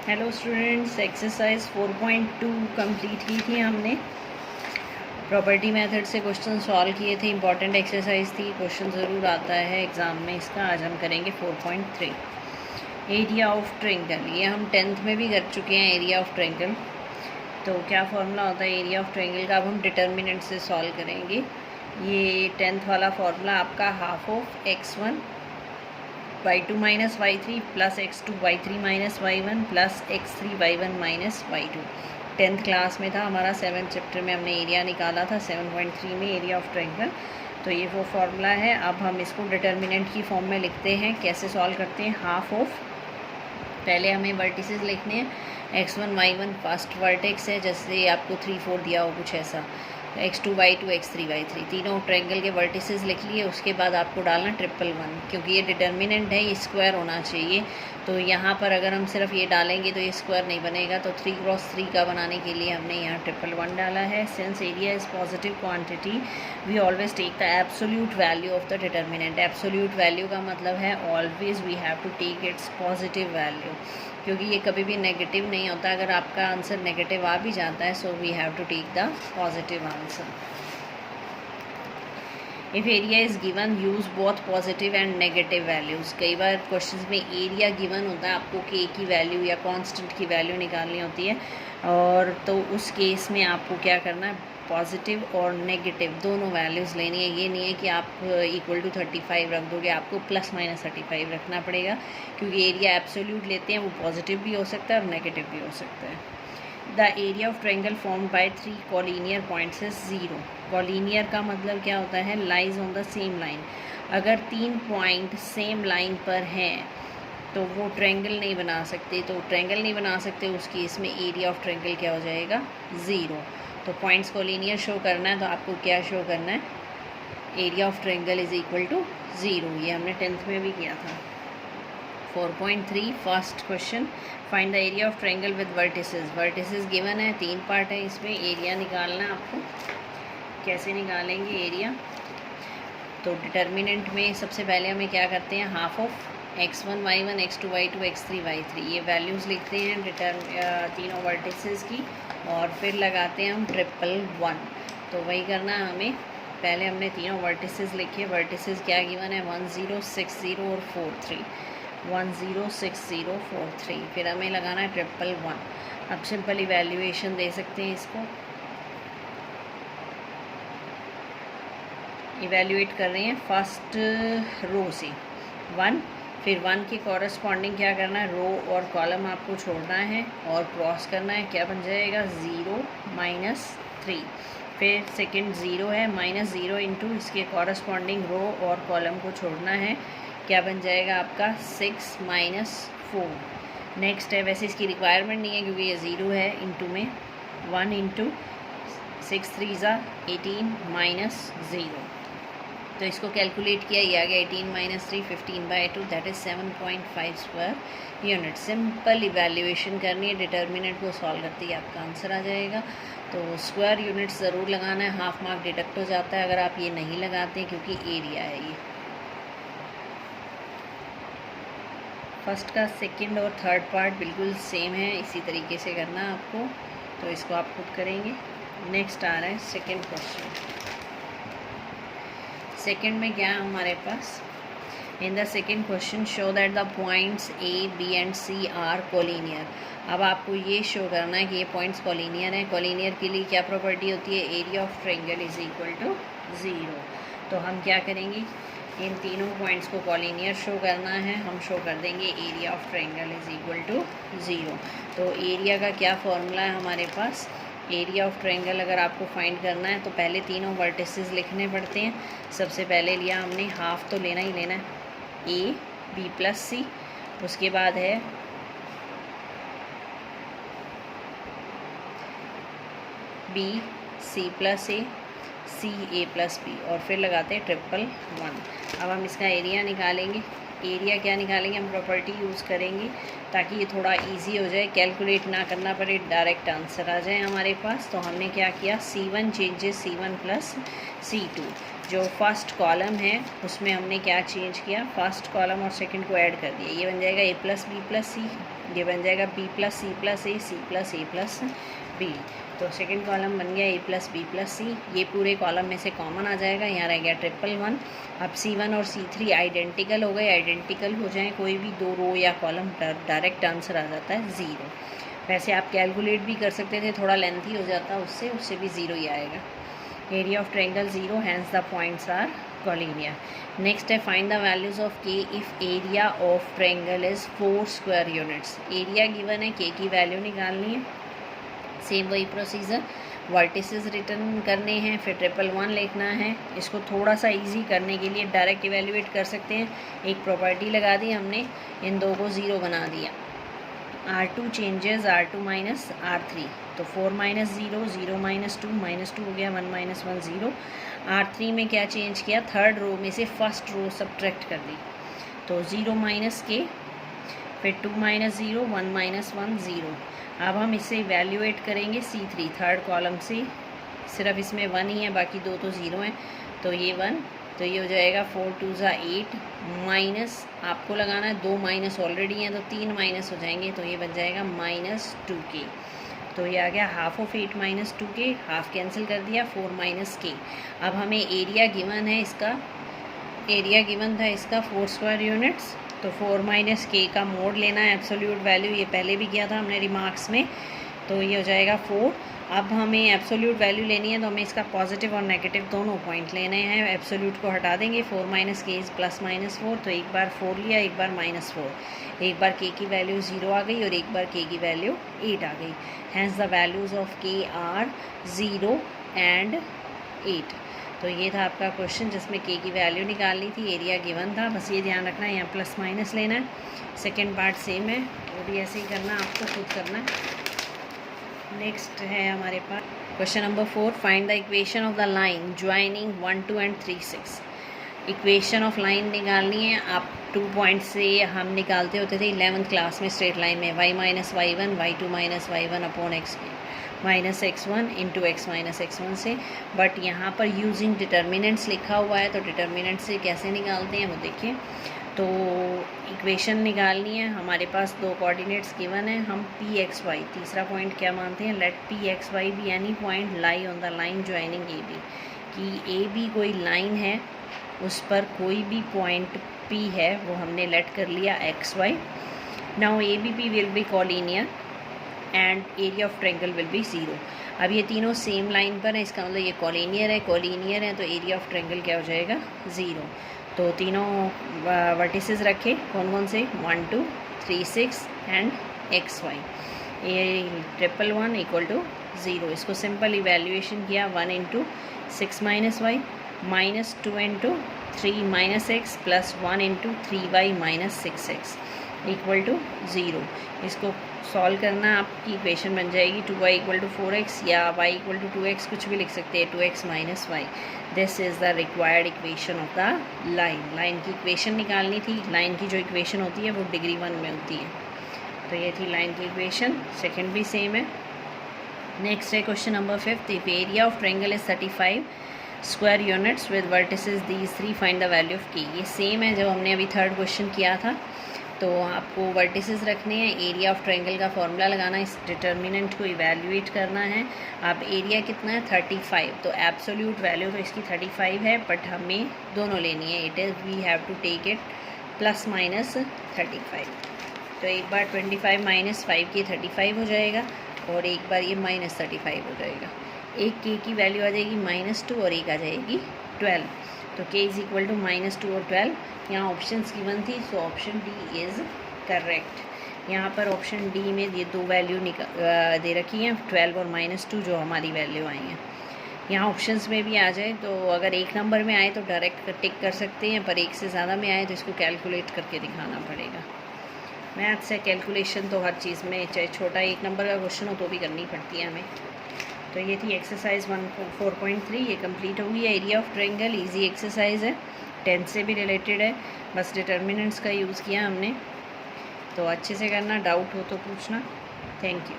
Hello students, exercise 4.2 complete की थी हमने। प्रॉपर्टी मेथड से क्वेश्चन सॉल्व किए थे। इंपॉर्टेंट एक्सरसाइज थी, क्वेश्चन ज़रूर आता है एग्ज़ाम में इसका। आज हम करेंगे 4.3 एरिया ऑफ ट्रायंगल। ये हम 10th में भी कर चुके हैं एरिया ऑफ ट्रायंगल। तो क्या फॉर्मूला होता है एरिया ऑफ ट्रायंगल का, अब हम डिटर्मिनेंट से सॉल्व करेंगे। ये 10th वाला फॉर्मूला आपका half of x1 y2 minus y3 plus x2 y3 minus y1 plus x3 y1 minus y2 10th class में था हमारा। 7th चैप्टर में हमने एरिया निकाला था 7.3 में एरिया ऑफ ट्रायंगल। तो ये वो फॉर्मूला है। अब हम इसको डिटर्मिनेंट की फॉर्म में लिखते हैं। कैसे सॉल्व करते हैं? हाफ ऑफ, पहले हमें वर्टिसेस लिखने हैं। x1 y1 फर्स्ट वर्टेक्स है, जैसे आपको 3 4 दिया हो कुछ ऐसा। x2 y2 x3 y3 तीनों ट्रायंगल के वर्टिसेस लिख लिए। उसके बाद आपको डालना 111, क्योंकि ये डिटर्मिनेंट है, ये स्क्वायर होना चाहिए। तो यहाँ पर अगर हम सिर्फ ये डालेंगे तो ये स्क्वायर नहीं बनेगा। तो 3 क्रॉस 3 का बनाने के लिए हमने यहाँ 111 डाला है। Since area is positive quantity we always take the absolute value of the determinant. Absolute value का मतलब है always we have to take its positive value, क्योंकि ये कभी भी नेगेटिव नहीं होता। अगर आपका आंसर नेगेटिव आ भी जाता है, so we have to take the positive answer. If area is given use both positive and negative values. कई बार क्वेश्चंस में एरिया गिवन होता है, आपको के की वैल्यू या कांस्टेंट की वैल्यू निकालनी होती है, और तो उस केस में आपको क्या करना है, पॉजिटिव और नेगेटिव दोनों वैल्यूज़ लेनी है। ये नहीं है कि आप इक्वल टू 35 रख दोगे, आपको प्लस माइनस 35 रखना पड़ेगा, क्योंकि एरिया एब्सोल्यूट लेते हैं, वो पॉजिटिव भी हो सकता है और नेगेटिव भी हो सकता है। The area of triangle formed by 3 collinear points is 0। Collinear का मतलब क्या होता है? Lies on the same line. अगर 3 पॉइंट सेम लाइन पर हैं तो वो ट्रायंगल नहीं बना सकते। तो ट्रायंगल नहीं बना सकते, उस केस में एरिया ऑफ ट्रायंगल क्या हो जाएगा? 0। तो पॉइंट्स कोलिनियर शो करना है तो आपको क्या शो करना है? Area of triangle is equal to 0। ये हमने 10th में भी किया था। 4.3 first question, find the area of triangle with vertices. Vertices given है, 3 पार्ट है इसमें। एरिया निकालना है आपको। कैसे निकालेंगे एरिया? तो डिटर्मिनेंट में सबसे पहले हमें क्या करते हैं, half of x1 y1 x2 y2 x3 y3 ये वैल्यूज़ लिखते हैं तीनों वर्टिसेस की, और फिर लगाते हैं हम 111। तो वही करना है हमें। पहले हमने तीनों वर्टिसेस लिखे। वर्टिसेस क्या गिवन है? 10 60 और 43। 10 60 43। फिर हमें लगाना है 111। अब सिंपल इवैल्यूएशन दे सकते हैं इसको। इवैल्यूएट कर रहे हैं फर्स्ट रो से 1, फिर 1 के कॉरस्पॉन्डिंग क्या करना है, रो और कॉलम आपको छोड़ना है और क्रॉस करना है। क्या बन जाएगा? 0 -3। फिर सेकंड 0 है, -0 इंटू इसके कॉरस्पॉन्डिंग रो और कॉलम को छोड़ना है। क्या बन जाएगा आपका? 6 -4। नेक्स्ट है, वैसे इसकी रिक्वायरमेंट नहीं है क्योंकि ये 0 है, इंटू में 1 इंटू 6 3 18 -0। तो इसको कैलकुलेट किया, ये आ गया 18 - 3 15/2, that is 7.5 square unit. Simple evaluation करनी है, डिटर्मिनेंट को सॉल्व करते ही आपका आंसर आ जाएगा। तो स्क्वायर यूनिट्स ज़रूर लगाना है, हाफ मार्क डिडक्ट हो जाता है अगर आप ये नहीं लगाते, क्योंकि एरिया है ये। फर्स्ट का सेकंड और थर्ड पार्ट बिल्कुल सेम है, इसी तरीके से करना है आपको। तो इसको आप खुद करेंगे। नेक्स्ट आ रहा है सेकंड क्वेश्चन। सेकंड में क्या है हमारे पास? In the second question show that the points A B and C are collinear. अब आपको ये शो करना है कि ये पॉइंट्स कोलिनियर हैं। कोलिनियर के लिए क्या प्रॉपर्टी होती है? Area of triangle is equal to 0। तो हम क्या करेंगे, इन तीनों पॉइंट्स को कोलिनियर शो करना है, हम शो कर देंगे area of triangle is equal to 0। तो एरिया का क्या फॉर्मूला है हमारे पास? एरिया ऑफ ट्रायंगल अगर आपको फाइंड करना है तो पहले तीनों वर्टिसेस लिखने पड़ते हैं। सबसे पहले लिया हमने, हाफ तो लेना ही लेना है, ए बी प्लस सी। उसके बाद है बी सी प्लस ए, सी ए प्लस बी, और फिर लगाते हैं 111। अब हम इसका एरिया निकालेंगे। एरिया क्या निकालेंगे? हम प्रॉपर्टी यूज़ करेंगे ताकि ये थोड़ा इजी हो जाए, कैलकुलेट ना करना पड़े, डायरेक्ट आंसर आ जाए हमारे पास। तो हमने क्या किया, C1 changes C1 plus C2। जो फर्स्ट कॉलम है उसमें हमने क्या चेंज किया, फर्स्ट कॉलम और सेकंड को ऐड कर दिया। ये बन जाएगा A प्लस बी प्लस सी। ये बन जाएगा b प्लस सी प्लस ए, सी प्लस ए प्लस बी। तो सेकंड कॉलम बन गया a प्लस बी प्लस सी। ये पूरे कॉलम में से कॉमन आ जाएगा, यहाँ रह गया 111। अब C1 और C3 आइडेंटिकल हो गए, आइडेंटिकल हो जाएं कोई भी दो रो या कॉलम, डायरेक्ट आंसर आ जाता है 0। वैसे आप कैलकुलेट भी कर सकते थे, थोड़ा लेंथी हो जाता उससे भी 0 ही आएगा। Area of triangle 0, hence the points are collinear. Next है find the values of k if area of triangle is 4 square units. Area given है, k की वैल्यू निकालनी है। सेम वही प्रोसीजर, वर्टिसेस रिटर्न करने हैं, फिर 111 लिखना है। इसको थोड़ा सा इजी करने के लिए डायरेक्ट इवेल्युएट कर सकते हैं। एक प्रॉपर्टी लगा दी हमने, इन दो को 0 बना दिया। R2 changes R2 minus R3, तो 4 माइनस 0, 0 माइनस 2, माइनस 2 हो गया, 1 माइनस 1 0। R3 में क्या चेंज किया, थर्ड रो में से फर्स्ट रो सब्ट्रैक्ट कर दी, तो 0 माइनस k, फिर 2 माइनस 0, 1 माइनस 1 0। अब हम इसे इवेल्युएट करेंगे C3 थर्ड कॉलम से, सिर्फ इसमें 1 ही है, बाकी दो तो 0 हैं, तो ये 1, तो ये हो जाएगा 4 2 8 माइनस, आपको लगाना है 2 माइनस ऑलरेडी हैं तो 3 माइनस हो जाएंगे, तो ये बन जाएगा माइनस 2k। तो ये आ गया half of 8 minus 2k, half cancel कर दिया, 4 माइनस k। अब हमें एरिया गिवन है इसका, एरिया गिवन था इसका 4 स्क्वायर यूनिट्स, तो 4 माइनस k का मोड लेना है, एब्सोल्यूट वैल्यू, ये पहले भी किया था हमने रिमार्क्स में, तो ये हो जाएगा 4। अब हमें एब्सोल्यूट वैल्यू लेनी है, तो हमें इसका पॉजिटिव और नेगेटिव दोनों पॉइंट लेने हैं। एब्सोल्यूट को हटा देंगे, 4 minus k is plus minus 4, तो एक बार 4 लिया, एक बार माइनस 4, एक बार k की वैल्यू 0 आ गई और एक बार k की वैल्यू 8 आ गई। Hence the values of k are 0 and 8। तो ये था आपका क्वेश्चन जिसमें k की वैल्यू निकालनी थी, एरिया गिवन था, बस ये ध्यान रखना है यहाँ प्लस माइनस लेना है। सेकेंड पार्ट सेम है, वो भी ऐसे ही करना, आपको खुद करना है। नेक्स्ट है हमारे पास question number 4, find the equation of the line joining 1 2 and 3 6। Equation of line निकालनी है। आप 2 पॉइंट से हम निकालते होते थे 11th क्लास में स्ट्रेट लाइन में, y minus y1 y2 minus y1 upon x minus x1 into x minus x1 से, बट यहाँ पर यूजिंग डिटर्मिनेंट्स लिखा हुआ है, तो डिटर्मिनेंट से कैसे निकालते हैं वो देखिए। तो इक्वेशन निकालनी है, हमारे पास दो कोऑर्डिनेट्स गिवन है, हम पी एक्स वाई, तीसरा पॉइंट क्या मानते हैं, let p x y be any point lie on the line joining a b, कि ए बी कोई लाइन है, उस पर कोई भी पॉइंट पी है वो हमने लेट कर लिया x y. Now a b p will be collinear and area of triangle will be 0। अब ये तीनों सेम लाइन पर है, इसका मतलब ये कॉलिनियर है, तो एरिया ऑफ ट्रायंगल क्या हो जाएगा 0। तो तीनों वर्टिसेस रखे, कौन कौन से, 1 2 3 6 एंड एक्स वाई। ये 111 इक्वल टू 0, इसको सिंपल इवेल्युएशन किया, 1 into 6 minus y minus 2 into 3 minus x plus 1 into 3y minus 6x equal to 0। इसको सॉल्व करना, आपकी इक्वेशन बन जाएगी 2y इक्वल टू 4x या y इक्वल टू 2x, कुछ भी लिख सकते हैं, 2x minus y. This is the required equation of the line. Line की इक्वेशन निकालनी थी, लाइन की जो इक्वेशन होती है वो डिग्री 1 में होती है। तो ये थी लाइन की इक्वेशन, सेकेंड भी सेम है। नेक्स्ट है question number 5, if area of triangle is 35 square units with vertices these 3 find the value of k। ये सेम है जब हमने अभी थर्ड क्वेश्चन किया था। तो आपको वर्टिसेस रखने हैं, एरिया ऑफ ट्रायंगल का फॉर्मूला लगाना, इस डिटर्मिनेंट को इवैल्यूएट करना है। अब एरिया कितना है 35, तो एब्सोल्यूट वैल्यू तो इसकी 35 है, बट हमें दोनों लेनी है, it is we have to take it plus minus 35। तो एक बार 25 माइनस 5 की 35 हो जाएगा और एक बार ये माइनस 35 हो जाएगा। एक k की वैल्यू आ जाएगी -2 और एक आ जाएगी 12, तो k इज़ इक्वल टू -2 और 12। यहाँ ऑप्शंस गिवन थी, so option D is correct. यहाँ पर ऑप्शन डी में ये दो वैल्यू दे रखी हैं, 12 और -2, जो हमारी वैल्यू आई हैं। यहाँ ऑप्शंस में भी आ जाए तो अगर एक नंबर में आए तो डायरेक्ट टिक कर सकते हैं, पर एक से ज़्यादा में आए तो इसको कैलकुलेट करके दिखाना पड़ेगा। मैथ से कैलकुलेशन तो हर चीज़ में, चाहे छोटा एक नंबर का क्वेश्चन हो तो भी करनी पड़ती है हमें। तो ये थी एक्सरसाइज 4.3, ये कंप्लीट होगी। Area of triangle easy exercise है, 10 से भी रिलेटेड है, बस डिटर्मिनेंट्स का यूज़ किया हमने। तो अच्छे से करना, डाउट हो तो पूछना। Thank you.